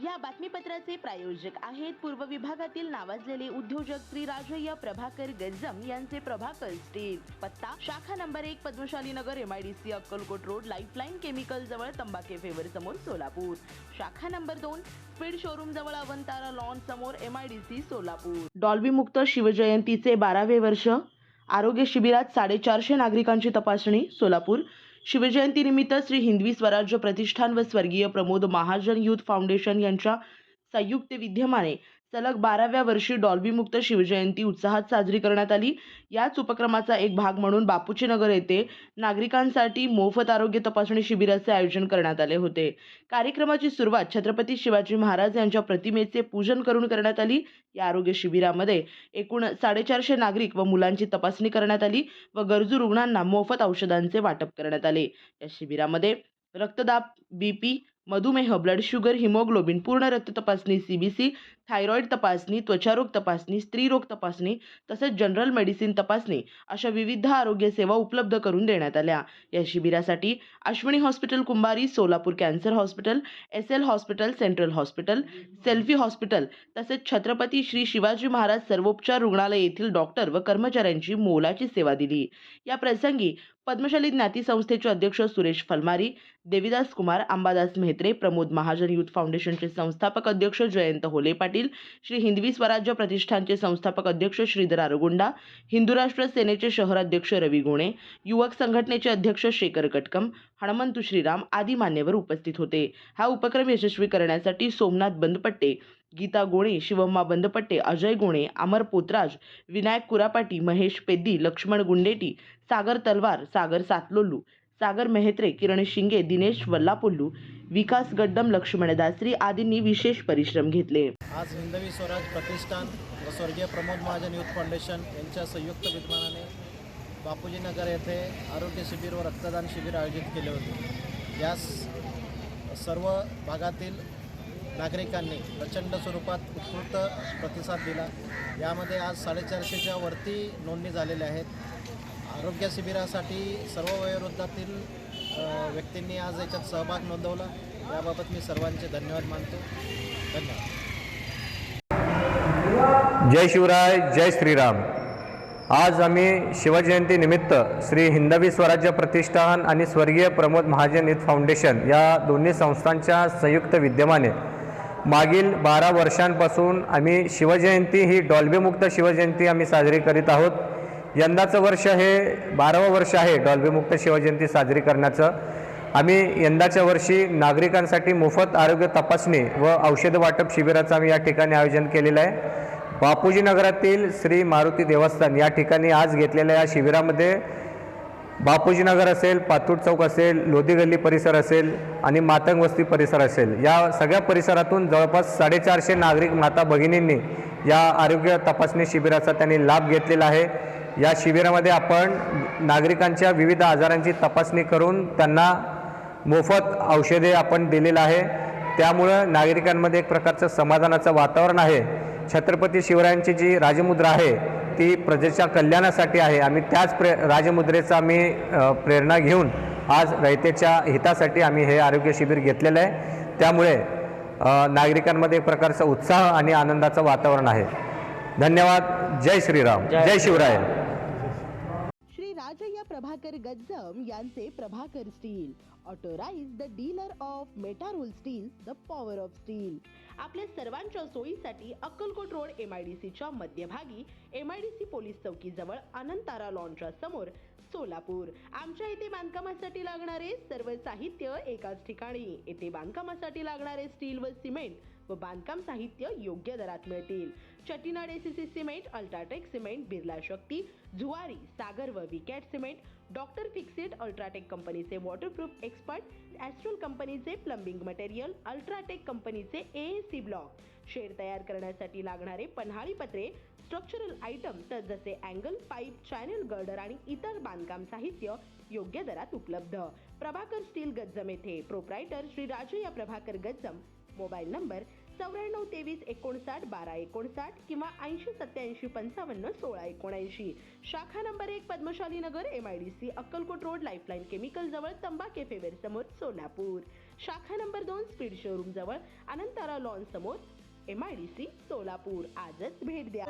या बातमीपत्राचे प्रायोजक आहेत पूर्व विभागातील नावाजलेले उद्योजक श्री राजय्य प्रभाकर गज्जम यांचे प्रभाकर स्टील. पत्ता शाखा नंबर 1 पद्मशाली नगर MIDC Akkalkot road lifeline chemical जवळ तंबाखे फेवर समोर सोलापूर. शाखा नंबर 2 स्पीड शोरूम जवळ अवंतारा लॉन समोर MIDC सोलापूर. डॉल्बी मुक्त शिवजयंतीचे 12वे वर्ष. आरोग्य शिबिरात 450 नागरिकांची तपासणी सोलापूर. शिवजयंतीनिमित्त श्री हिंदवी स्वराज्य प्रतिष्ठान व स्वर्गीय प्रमोद महाजन युथ फाउंडेशन यांच्या संयुक्त विद्यमाने सलग 12व्या वर्षी डॉल्बी मुक्त शिवजयंती उत्साहात साजरी करण्यात आली. याच उपक्रमाचा एक भाग म्हणून बापूजी नगर येथे नागरिकांसाठी मोफत आरोग्य तपासणी शिबिराचे आयोजन करण्यात आले होते. कार्यक्रमाची सुरुवात छत्रपती शिवाजी महाराज यांच्या प्रतिमेचे पूजन करून करण्यात आली. या आरोग्य शिबिरामध्ये एकूण 450 नागरिक व मुलांची तपासणी करण्यात आली व गरजू रुग्णांना मोफत औषधांचे वाटप करण्यात आले. या शिबिरामध्ये रक्तदाब, BP, मधुमेह, ब्लड शुगर, हिमोग्लोबिन, पूर्ण रक्त तपासणी CBC, थायरॉइड तपासणी, त्वचारोग तपासणी, स्त्रीरोग तपासणी तसेच जनरल मेडिसिन तपासणी अशा विविध आरोग्य सेवा उपलब्ध करून देण्यात आल्या. या शिबिरासाठी Ashwini hospital Kumbhari, Solapur cancer hospital, SL hospital, central hospital, selfie hospital तसेच छत्रपती श्री शिवाजी महाराज सर्वोपचार रुग्णालय येथील डॉक्टर व कर्मचाऱ्यांची मोलाची सेवा दिली. या प्रसंगी पद्मशाली ज्ञाती संस्थेचे अध्यक्ष सुरेश फलमारी, देविदास कुमार, अंबादास मेहत्रे, प्रमोद महाजन युथ फाउंडेशनचे संस्थापक अध्यक्ष जयंत होले पाटील, श्री हिंदवी स्वराज्य प्रतिष्ठानचे संस्थापक अध्यक्ष श्रीधर आरगोंडा, हिंदू राष्ट्र सेनेचे शहराध्यक्ष रवी गोणे, युवक संघटनेचे अध्यक्ष शेखर कटकम, हनुमंतू श्रीराम आदी मान्यवर उपस्थित होते. हा उपक्रम यशस्वी करण्यासाठी सोमनाथ बंदपट्टे, गीता गोणे, शिवम्मा बंदपट्टे, अजय गोणे, अमर पोतराज, विनायक कुरापाटी, महेश पेद्दी, लक्ष्मण गुंडेटी, सागर तलवार, सागर सातलोल्लू, सागर मेहत्रे, किरण शिंगे, दिनेश वल्लापुल्लू, विकास गड्डम, लक्ष्मण दासरी आदींनी विशेष परिश्रम घेतले. आज हिंदवी स्वराज प्रतिष्ठान व स्वर्गीय प्रमोद महाजन युथ फाउंडेशन यांच्या संयुक्त विद्यमानाने बापूजी नगर येथे आरोग्य शिबिर व रक्तदान शिबिर आयोजित केले होते. यास सर्व भागातील नागरिकांनी प्रचंड स्वरूपात उत्स्फूर्त प्रतिसाद दिला. यामध्ये आज 450च्या वरती नोंदणी झालेल्या आहेत. आरोग्य शिबिरासाठी सर्व वयोवृद्धातील व्यक्तींनी आज याच्यात सहभाग नोंदवला. याबाबत मी सर्वांचे धन्यवाद मानतो. धन्यवाद. जय शिवराय, जय श्रीराम. आज आम्ही शिवजयंतीनिमित्त श्री हिंदवी स्वराज्य प्रतिष्ठान आणि स्वर्गीय प्रमोद महाजन युथ फाउंडेशन या दोन्ही संस्थांच्या संयुक्त विद्यमाने मागील 12 वर्षांपासून आम्ही शिवजयंती ही डॉल्बीमुक्त शिवजयंती आम्ही साजरी करीत आहोत. यंदाचं वर्ष हे 12वं वर्ष आहे डॉल्बीमुक्त शिवजयंती साजरी करण्याचं. आम्ही यंदाच्या वर्षी नागरिकांसाठी मोफत आरोग्य तपासणी व औषध वाटप शिबिराचं आम्ही या ठिकाणी आयोजन केलेलं आहे. बापूजी नगरातील श्री मारुती देवस्थान या ठिकाणी आज घेतलेल्या या शिबिरामध्ये बापूजी नगर असेल, पातूर चौक असेल, लोधी गल्ली परिसर असेल आणि मातंग वस्ती परिसर असेल, या सगळ्या परिसरातून जवळपास 450 नागरिक माता भगिनींनी या आरोग्य तपासणी शिबिराचा त्यांनी लाभ घेतलेला आहे. या शिबिरामध्ये आपण नागरिकांच्या विविध आजारांची तपासणी करून त्यांना मोफत औषधे आपण दिलेलं आहे. त्यामुळं नागरिकांमध्ये एक प्रकारचं समाधानाचं वातावरण आहे. छत्रपती शिवरायांची जी राजमुद्रा आहे ती प्रजेच्या कल्याणासाठी आहे. आम्ही त्याच राजमुद्रेचा आम्ही प्रेरणा घेऊन आज रयतेच्या हितासाठी आम्ही हे आरोग्य शिबिर घेतलेलं आहे. त्यामुळे नागरिकांमध्ये एक प्रकारचा उत्साह आणि आनंदाचं वातावरण आहे. धन्यवाद. जय श्रीराम, जय शिवराय. श्री राजय्य प्रभाकर गज्जम यांचे Prabhakar steel. Authorise the dealer of Metarol steel, the power of steel. आपल्या सर्वांच्या सोयीसाठी अक्कलकोट रोड MIDCच्या मध्यभागी MIDC पोलीस चौकी जवळ अनंतारा लॉनच्या समोर सोलापूर. आमच्या इथे बांधकामासाठी लागणारे सर्व साहित्य एकाच ठिकाणी. येथे बांधकामासाठी लागणारे स्टील व सिमेंट व बांधकाम साहित्य योग्य दरात मिळतील. Chettinad ACC cement, UltraTech cement, Birla Shakti, Zuari, Sagar व Vicat cement, doctor Fixit, UltraTech कंपनीचे वॉटरप्रूफ एक्सपर्ट, ॲस्ट्रल कंपनीचे प्लंबिंग मटेरियल, अल्ट्राटेक कंपनीचे AAC ब्लॉक, शेड तयार करण्यासाठी लागणारे पन्हाळी पत्रे, स्ट्रक्चरल आयटम तर जसे अँगल, पाईप, चॅनल गर्डर आणि इतर बांधकाम साहित्य योग्य दरात उपलब्ध. प्रभाकर स्टील गज्जम येथे. Proprietor Shri Rajayya Prabhakar Gajjam. Mobile number 94 23 59 12 59 किंवा 80 87 55 16 79. शाखा नंबर 1 पद्मशाली नगर MIDC Akkalkot road lifeline chemical जवळ तंबाखे फेवर समोर सोलापूर. शाखा नंबर 2 स्पीड शोरूम जवळ अनंतराव लॉन समोर MIDC सोलापूर. आजच भेट द्या.